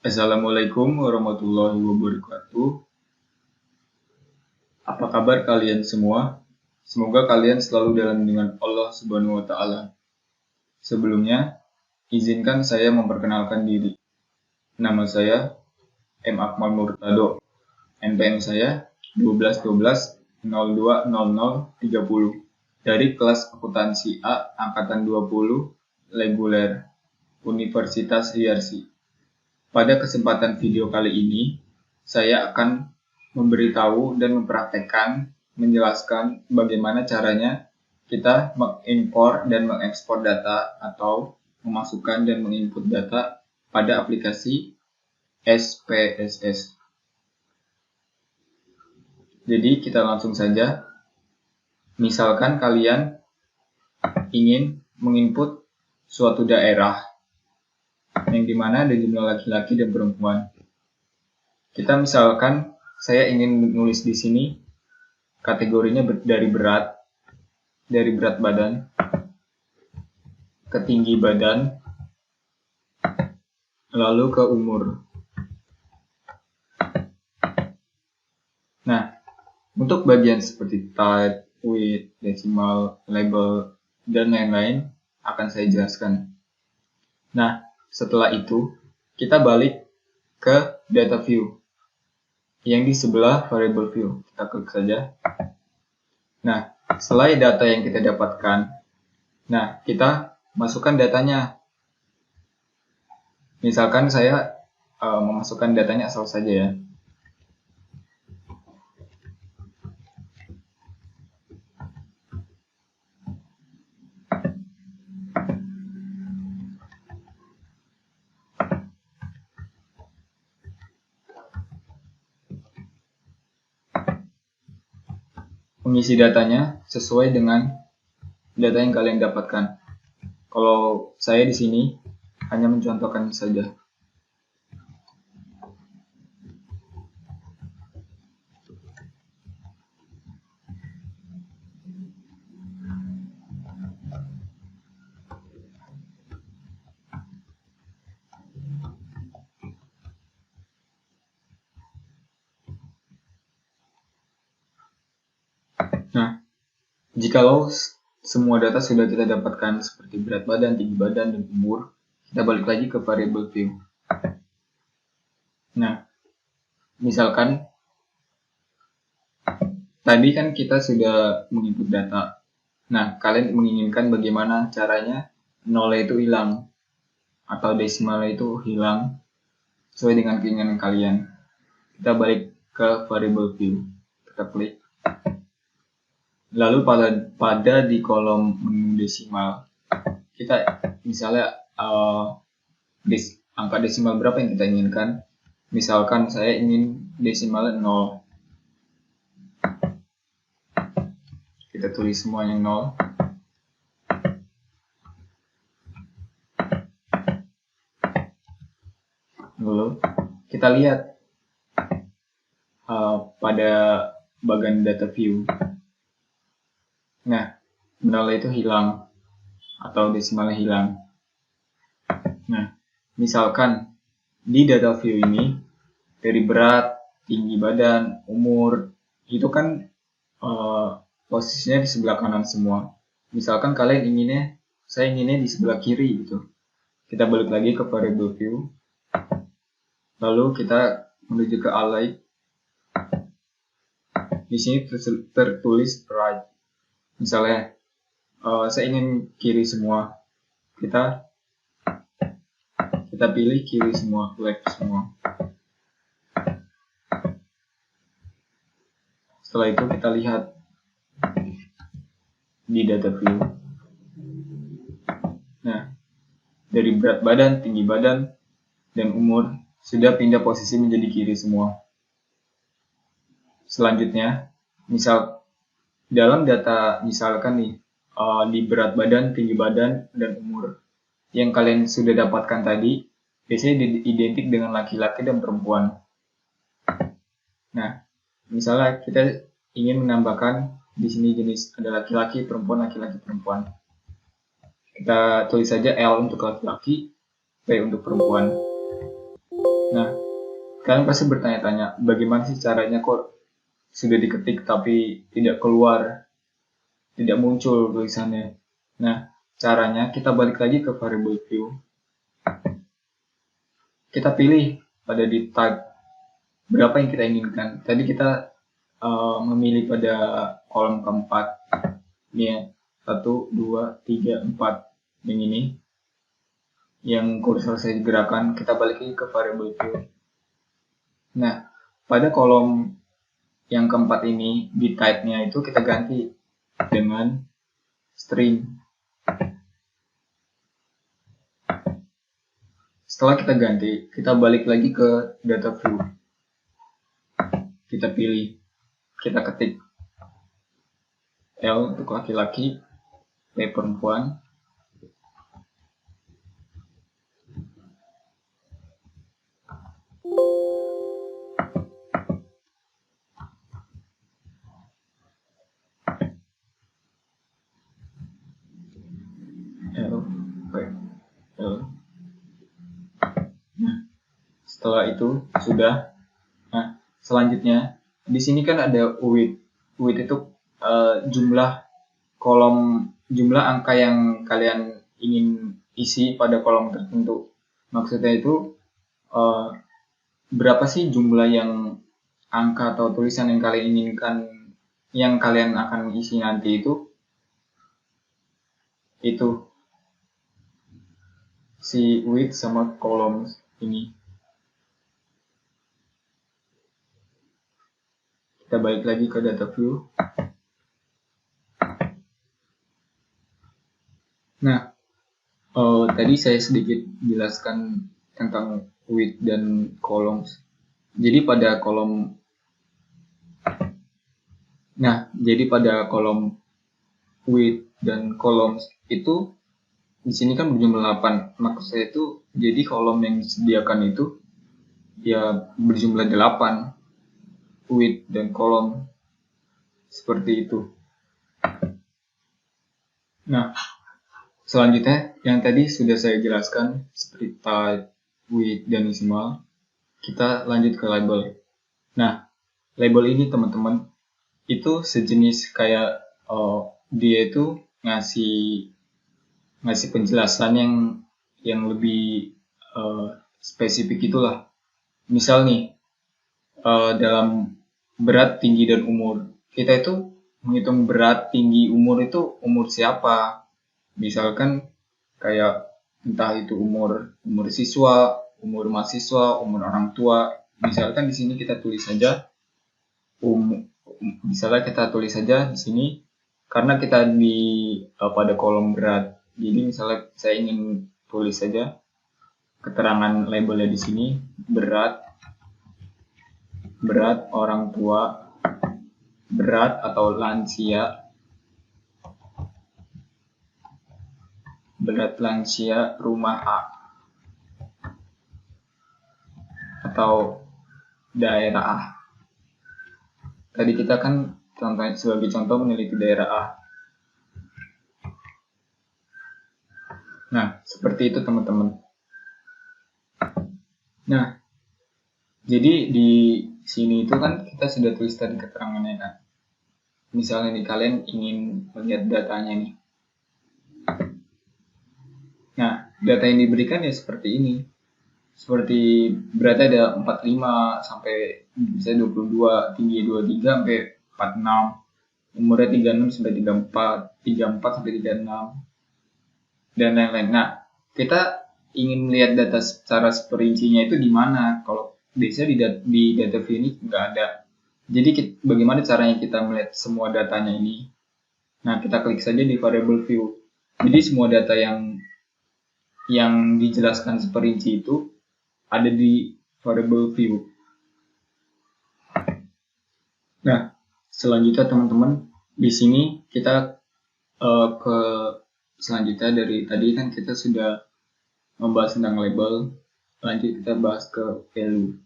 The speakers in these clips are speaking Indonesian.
Assalamualaikum warahmatullahi wabarakatuh. Apa kabar kalian semua? Semoga kalian selalu dalam lindungan Allah Subhanahu wa taala. Sebelumnya, izinkan saya memperkenalkan diri. Nama saya M. Akmal Murtado. NPM saya 1212020030 dari kelas akuntansi A angkatan 20 reguler Universitas Yarsi. Pada kesempatan video kali ini, saya akan memberitahu dan mempraktekkan, menjelaskan bagaimana caranya kita mengimpor dan mengekspor data atau memasukkan dan menginput data pada aplikasi SPSS. Jadi kita langsung saja. Misalkan kalian ingin menginput suatu daerah yang dimana ada jumlah laki-laki dan perempuan. Kita misalkan saya ingin menulis di sini kategorinya dari berat badan ke tinggi badan, lalu ke umur. Nah, untuk bagian seperti type, width, decimal, label, dan lain-lain akan saya jelaskan. Nah, setelah itu kita balik ke data view yang di sebelah variable view. Kita klik saja. Nah, setelah data yang kita dapatkan, nah kita masukkan datanya. Misalkan saya memasukkan datanya asal saja ya. Mengisi datanya sesuai dengan data yang kalian dapatkan. Kalau saya di sini hanya mencontohkan saja. Nah, jikalau semua data sudah kita dapatkan seperti berat badan, tinggi badan, dan umur, kita balik lagi ke variable view. Nah, misalkan tadi kan kita sudah menginput data. Nah, kalian menginginkan bagaimana caranya nolnya itu hilang atau desimalnya itu hilang sesuai dengan keinginan kalian. Kita balik ke variable view. Kita klik. Lalu pada di kolom menu desimal, kita misalnya angka desimal berapa yang kita inginkan. Misalkan saya ingin desimalnya 0. Kita tulis semuanya 0. Lalu kita lihat pada bagian data view. Nah, 0 itu hilang atau desimalnya hilang. Nah, misalkan di data view ini dari berat, tinggi badan, umur, itu kan posisinya di sebelah kanan semua. Misalkan kalian saya inginnya di sebelah kiri gitu. Kita balik lagi ke variable view. Lalu kita menuju ke align. Di sini tertulis right. Misalnya saya ingin kiri semua. Kita pilih kiri semua, left semua. Setelah itu kita lihat di data view. Nah, dari berat badan, tinggi badan, dan umur sudah pindah posisi menjadi kiri semua. Selanjutnya, misal dalam data misalkan nih di berat badan, tinggi badan, dan umur yang kalian sudah dapatkan tadi biasanya identik dengan laki-laki dan perempuan. Nah, misalnya kita ingin menambahkan di sini jenis ada laki-laki, perempuan, laki-laki, perempuan. Kita tulis saja L untuk laki-laki, P untuk perempuan. Nah, kalian pasti bertanya-tanya, bagaimana sih caranya kok sudah diketik tapi tidak keluar, tidak muncul tulisannya. Nah, caranya kita balik lagi ke variable view. Kita pilih pada di type berapa yang kita inginkan. Tadi kita memilih pada kolom keempat. Ini ya, 1, 2, 3, 4. Yang ini. Yang kursor saya gerakan, kita balik lagi ke variable view. Nah, pada kolom yang keempat ini, di type-nya itu kita ganti dengan string. Setelah kita ganti, kita balik lagi ke data view. Kita pilih, kita ketik L untuk laki-laki, P perempuan, L, P, L. Nah, setelah itu sudah. Nah, selanjutnya di sini kan ada width. Width itu jumlah angka yang kalian ingin isi pada kolom tertentu. Maksudnya itu berapa sih jumlah yang angka atau tulisan yang kalian inginkan, yang kalian akan isi nanti itu si width sama kolom ini. Kita balik lagi ke data view. Nah, tadi saya sedikit jelaskan tentang width dan columns. Jadi pada kolom width dan columns itu di sini kan berjumlah 8. Maksud saya itu jadi kolom yang disediakan itu ya berjumlah 8. Width dan kolom seperti itu. Nah, selanjutnya yang tadi sudah saya jelaskan seperti type, width, dan decimal. Kita lanjut ke label. Nah, label ini teman-teman itu sejenis kayak dia itu ngasih penjelasan yang lebih spesifik itulah. Misal nih dalam berat, tinggi, dan umur, kita itu menghitung berat, tinggi, umur itu umur siapa. Misalkan kayak entah itu umur siswa, umur mahasiswa, umur orang tua. Misalkan di sini kita tulis saja misalnya kita tulis saja di sini karena kita pada kolom berat. Jadi misalnya saya ingin tulis saja keterangan labelnya di sini berat orang tua, berat atau lansia, berat lansia rumah A, atau daerah A. Tadi kita kan sebagai contoh meneliti daerah A. Nah, seperti itu teman-teman. Nah, jadi di sini itu kan kita sudah tulis tadi keterangannya kan. Misalnya nih kalian ingin melihat datanya nih. Nah, data yang diberikan ya seperti ini. Seperti beratnya ada 45 sampai bisa 22, tinggi 23 sampai 46, umurnya 36 sampai 34 sampai 36, dan lain-lain. Nah, kita ingin melihat data secara seperincinya itu di mana? Kalau biasanya di data view ini nggak ada. Jadi bagaimana caranya kita melihat semua datanya ini? Nah, kita klik saja di variable view. Jadi semua data yang dijelaskan seperinci itu ada di variable view. Nah, selanjutnya teman-teman, di sini kita ke selanjutnya dari tadi kan kita sudah membahas tentang label, lanjut kita bahas ke value.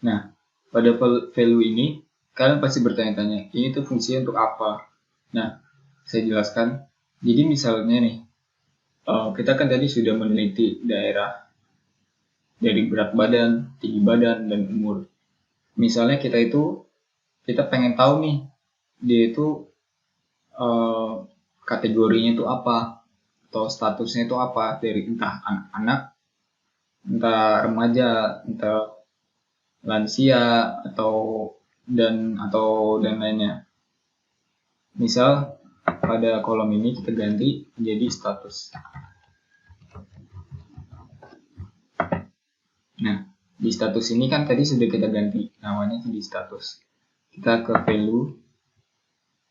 Nah, pada value ini kalian pasti bertanya-tanya, ini tuh fungsinya untuk apa? Nah, saya jelaskan. Jadi misalnya nih, kita kan tadi sudah meneliti daerah dari berat badan, tinggi badan, dan umur. Misalnya kita pengen tahu nih, dia itu kategorinya itu apa, atau statusnya itu apa, dari entah anak-anak, entah remaja, entah lansia, atau dan lainnya. Misal pada kolom ini kita ganti menjadi status. Nah, di status ini kan tadi sudah kita ganti namanya di status. Kita ke value,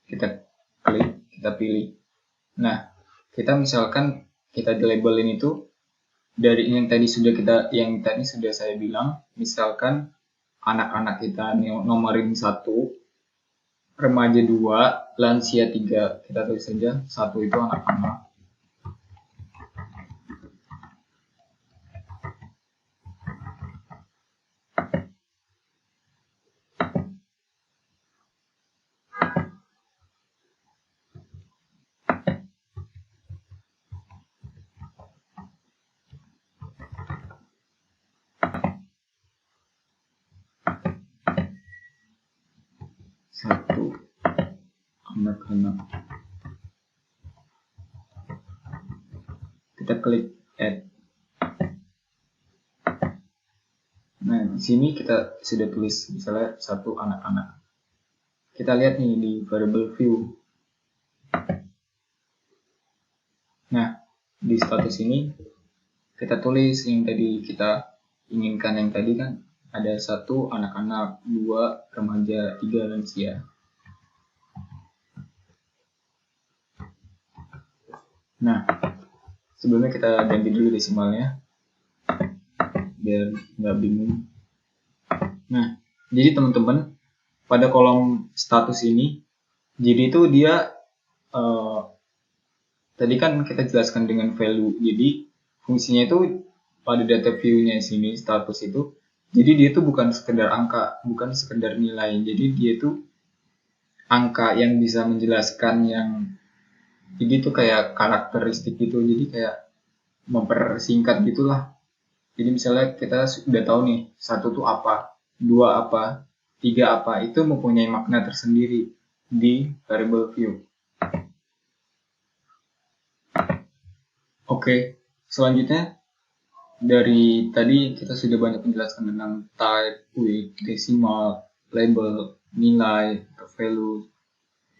kita klik, kita pilih. Nah, kita misalkan kita di labelin itu dari yang tadi sudah saya bilang, misalkan anak-anak kita nomorin 1, remaja 2, lansia 3. Kita tulis saja 1 itu anak-anak. Satu anak-anak. Kita klik add. Nah, di sini kita sudah tulis misalnya 1 anak-anak. Kita lihat nih di variable view. Nah, di status ini kita tulis yang tadi kita inginkan, yang tadi kan ada 1 anak-anak, 2 remaja, 3 lansia. Nah, sebelumnya kita ganti dulu desimalnya biar nggak bingung. Nah, jadi teman-teman, pada kolom status ini, jadi itu dia tadi kan kita jelaskan dengan value. Jadi fungsinya itu pada data view-nya sini, status itu, jadi dia itu bukan sekedar angka, bukan sekedar nilai. Jadi dia itu angka yang bisa menjelaskan yang jadi itu kayak karakteristik gitu, jadi kayak mempersingkat gitulah. Jadi misalnya kita sudah tahu nih 1 itu apa, 2 apa, 3 apa, itu mempunyai makna tersendiri di variable view. Oke, selanjutnya dari tadi kita sudah banyak menjelaskan tentang type, weight, decimal, label, nilai, atau value.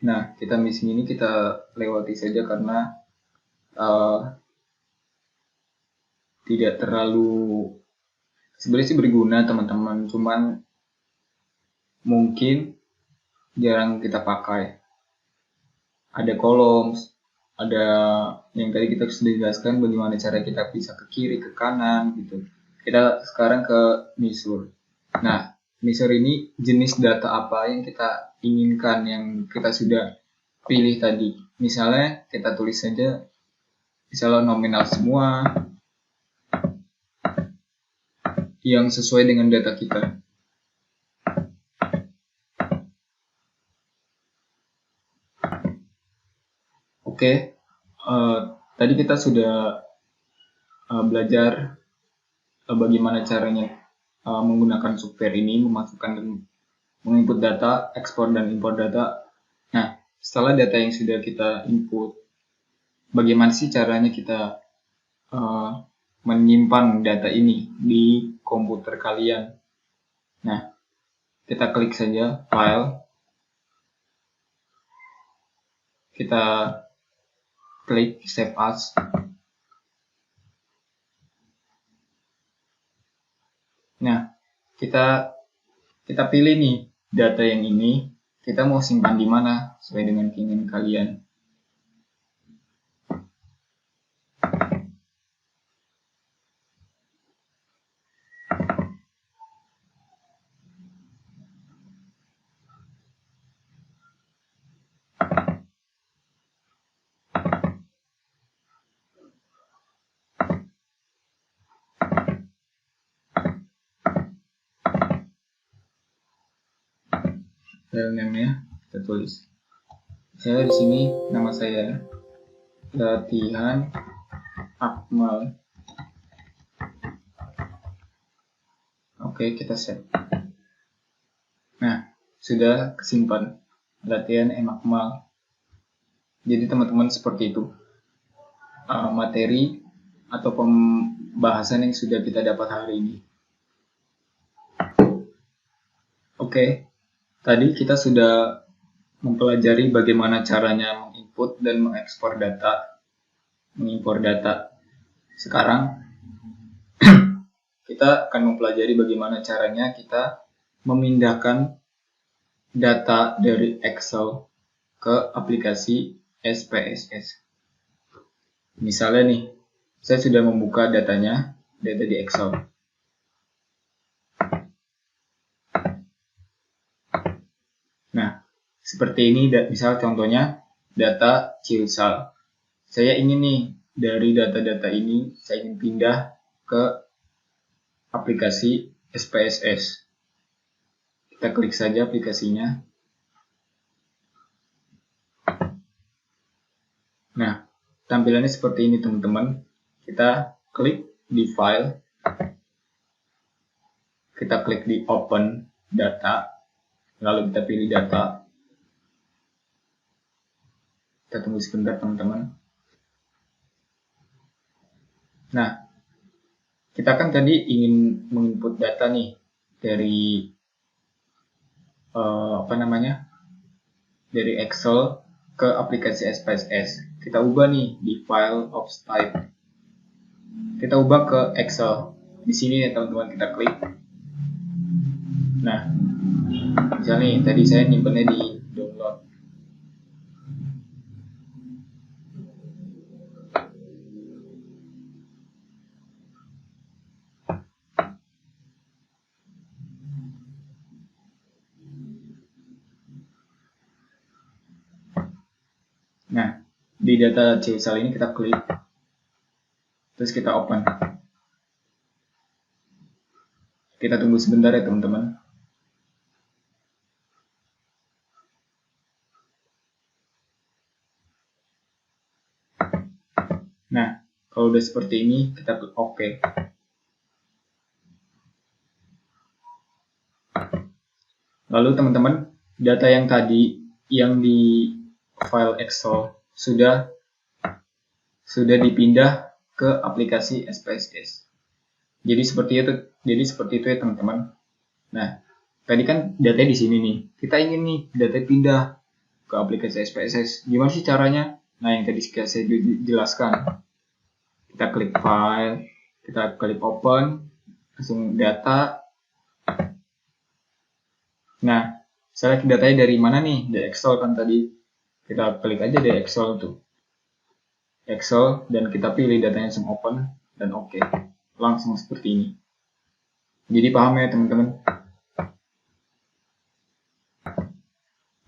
Nah, kita missing ini kita lewati saja karena tidak terlalu sebenarnya sih berguna teman-teman, cuman mungkin jarang kita pakai. Ada columns, ada yang tadi kita sudah jelaskan bagaimana cara kita bisa ke kiri, ke kanan gitu. Kita sekarang ke measure. Nah, measure ini jenis data apa yang kita inginkan, yang kita sudah pilih tadi. Misalnya kita tulis saja misalnya nominal semua yang sesuai dengan data kita. Oke, tadi kita sudah belajar bagaimana caranya menggunakan software ini, memasukkan dan menginput data, ekspor dan import data. Nah, setelah data yang sudah kita input, bagaimana sih caranya kita menyimpan data ini di komputer kalian? Nah, kita klik saja file, kita klik save as. Nah, kita pilih nih data yang ini, kita mau simpan di mana sesuai dengan keinginan kalian. File name-nya kita tulis. Saya di sini nama saya Latihan Akmal. Oke, kita save. Nah, sudah kesimpan latihan emakmal. Jadi teman-teman seperti itu materi atau pembahasan yang sudah kita dapat hari ini. Oke, tadi kita sudah mempelajari bagaimana caranya menginput dan mengimpor data. Sekarang kita akan mempelajari bagaimana caranya kita memindahkan data dari Excel ke aplikasi SPSS. Misalnya nih, saya sudah membuka data di Excel. Nah, seperti ini, misal contohnya data Cilsal. Saya ingin nih, dari data-data ini, saya ingin pindah ke aplikasi SPSS. Kita klik saja aplikasinya. Nah, tampilannya seperti ini teman-teman. Kita klik di file, kita klik di open data, lalu kita pilih data. Kita tunggu sebentar teman-teman. Nah, kita kan tadi ingin menginput data nih dari dari Excel ke aplikasi SPSS. Kita ubah nih di file of type. Kita ubah ke Excel. Di sini ya teman-teman, kita klik. Nah, misalnya nih, tadi saya nyimpennya di download. Nah, di data Cilsal ini kita klik, terus kita open. Kita tunggu sebentar ya teman-teman. Nah, kalau udah seperti ini, kita klik OK. Lalu teman-teman, data yang tadi yang di file Excel sudah dipindah ke aplikasi SPSS. Jadi seperti itu ya teman-teman. Nah, tadi kan data di sini nih. Kita ingin nih data pindah ke aplikasi SPSS. Gimana sih caranya? Nah, yang tadi saya jelaskan. Kita klik file, kita klik open, langsung data. Nah, select datanya dari mana nih? Dari Excel kan tadi. Kita klik aja di Excel tuh. Excel, dan kita pilih datanya langsung open dan OK. Langsung seperti ini. Jadi paham ya teman-teman?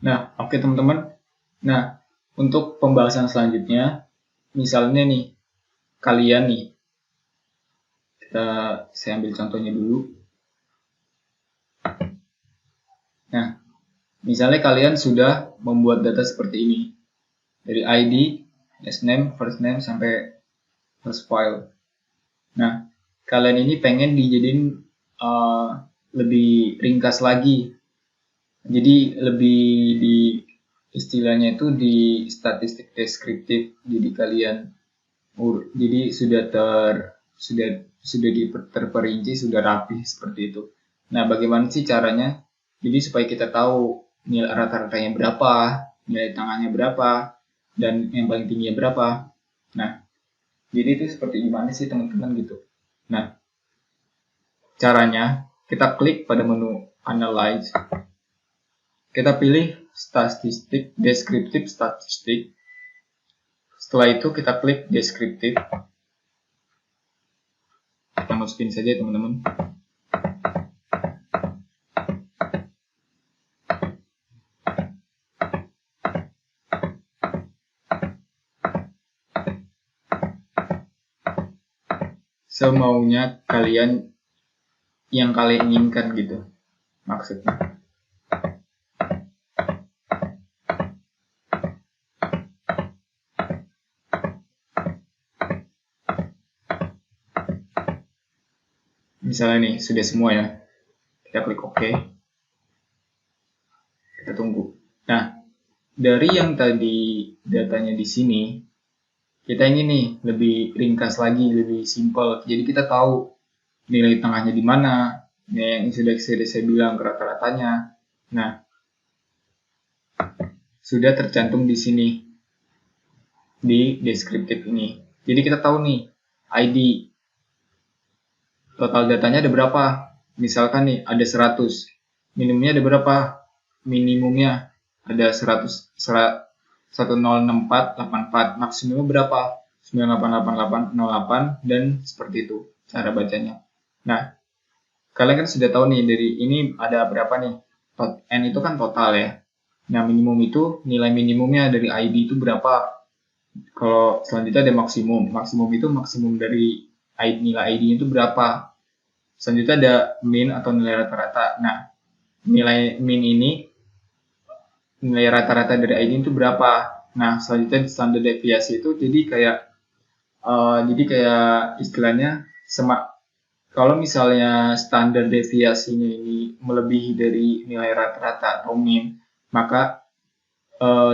Nah, oke teman-teman. Nah, untuk pembahasan selanjutnya, misalnya nih, kalian nih, saya ambil contohnya dulu. Nah, misalnya kalian sudah membuat data seperti ini. Dari ID, last name, first name, sampai first file. Nah, kalian ini pengen dijadiin lebih ringkas lagi. Jadi lebih di istilahnya itu di statistik deskriptif. Jadi kalian sudah terperinci, sudah rapi seperti itu. Nah, bagaimana sih caranya? Jadi supaya kita tahu nilai rata-ratanya berapa, nilai tangannya berapa, dan yang paling tingginya berapa. Nah, jadi itu seperti gimana sih teman-teman gitu. Nah, caranya kita klik pada menu Analyze. Kita pilih statistik, deskriptif statistik. Setelah itu kita klik deskriptif. Kita masukin saja teman-teman. Semaunya kalian, yang kalian inginkan gitu maksudnya. Misalnya nih, sudah semua ya. Kita klik OK. Kita tunggu. Nah, dari yang tadi datanya di sini, kita ingin nih lebih ringkas lagi, lebih simpel. Jadi kita tahu nilai tengahnya di mana, yang sudah saya bilang rata-ratanya. Nah, sudah tercantum di sini di deskriptif ini. Jadi kita tahu nih ID total datanya ada berapa. Misalkan nih ada 100. Minimumnya ada berapa? Minimumnya ada 100 1006484. Maksimumnya berapa? 988808 dan seperti itu cara bacanya. Nah, kalian kan sudah tahu nih dari ini ada berapa nih? N itu kan total ya. Nah, minimum itu nilai minimumnya dari ID itu berapa? Kalau selanjutnya ada maksimum. Maksimum itu maksimum dari nilai ID itu berapa? Selanjutnya ada min atau nilai rata-rata. Nah, nilai min ini nilai rata-rata dari ID itu berapa? Nah, selanjutnya standar deviasi itu jadi kayak istilahnya kalau misalnya standar deviasinya ini melebihi dari nilai rata-rata atau min, maka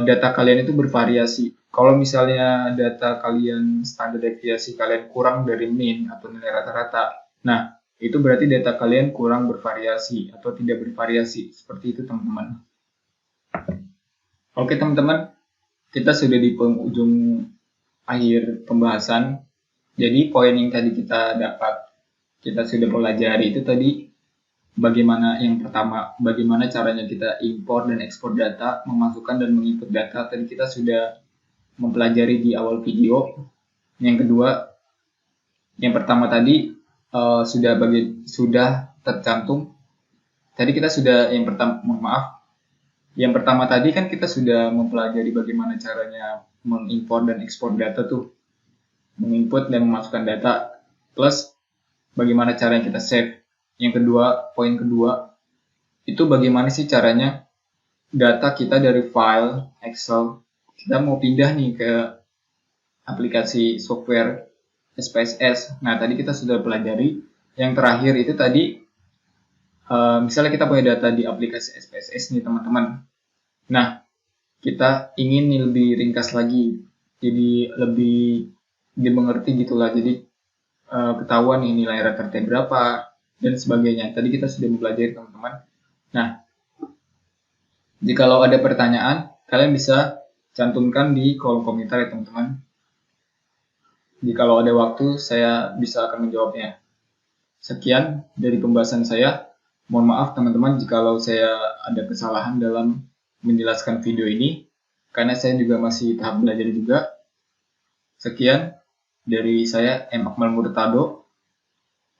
data kalian itu bervariasi. Kalau misalnya data kalian standar deviasi kalian kurang dari min atau nilai rata-rata, nah itu berarti data kalian kurang bervariasi atau tidak bervariasi. Seperti itu teman-teman. Oke teman-teman, kita sudah di penghujung akhir pembahasan. Jadi poin yang tadi kita sudah pelajari itu tadi bagaimana caranya kita impor dan ekspor data, memasukkan dan menginput data. Tadi kita sudah mempelajari di awal video. Yang kedua, yang pertama tadi sudah tercantum. Tadi kita sudah yang pertama tadi kan kita sudah mempelajari bagaimana caranya mengimpor dan ekspor data tuh, menginput dan memasukkan data, plus bagaimana caranya kita save. Yang kedua, poin kedua, itu bagaimana sih caranya data kita dari file Excel, kita mau pindah nih ke aplikasi software SPSS. Nah, tadi kita sudah pelajari. Yang terakhir itu tadi, misalnya kita punya data di aplikasi SPSS nih teman-teman. Nah, kita ingin nih lebih ringkas lagi, jadi lebih dimengerti gitulah. Jadi ketahuan nih nilai rata-rata berapa dan sebagainya. Tadi kita sudah mempelajari teman-teman. Nah, jikalau ada pertanyaan, kalian bisa cantumkan di kolom komentar ya teman-teman. Jikalau ada waktu, saya bisa akan menjawabnya. Sekian dari pembahasan saya. Mohon maaf teman-teman jikalau saya ada kesalahan dalam menjelaskan video ini, karena saya juga masih tahap belajar juga. Sekian dari saya, M. Akmal Murtado.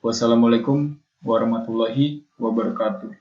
Wassalamualaikum warahmatullahi wabarakatuh.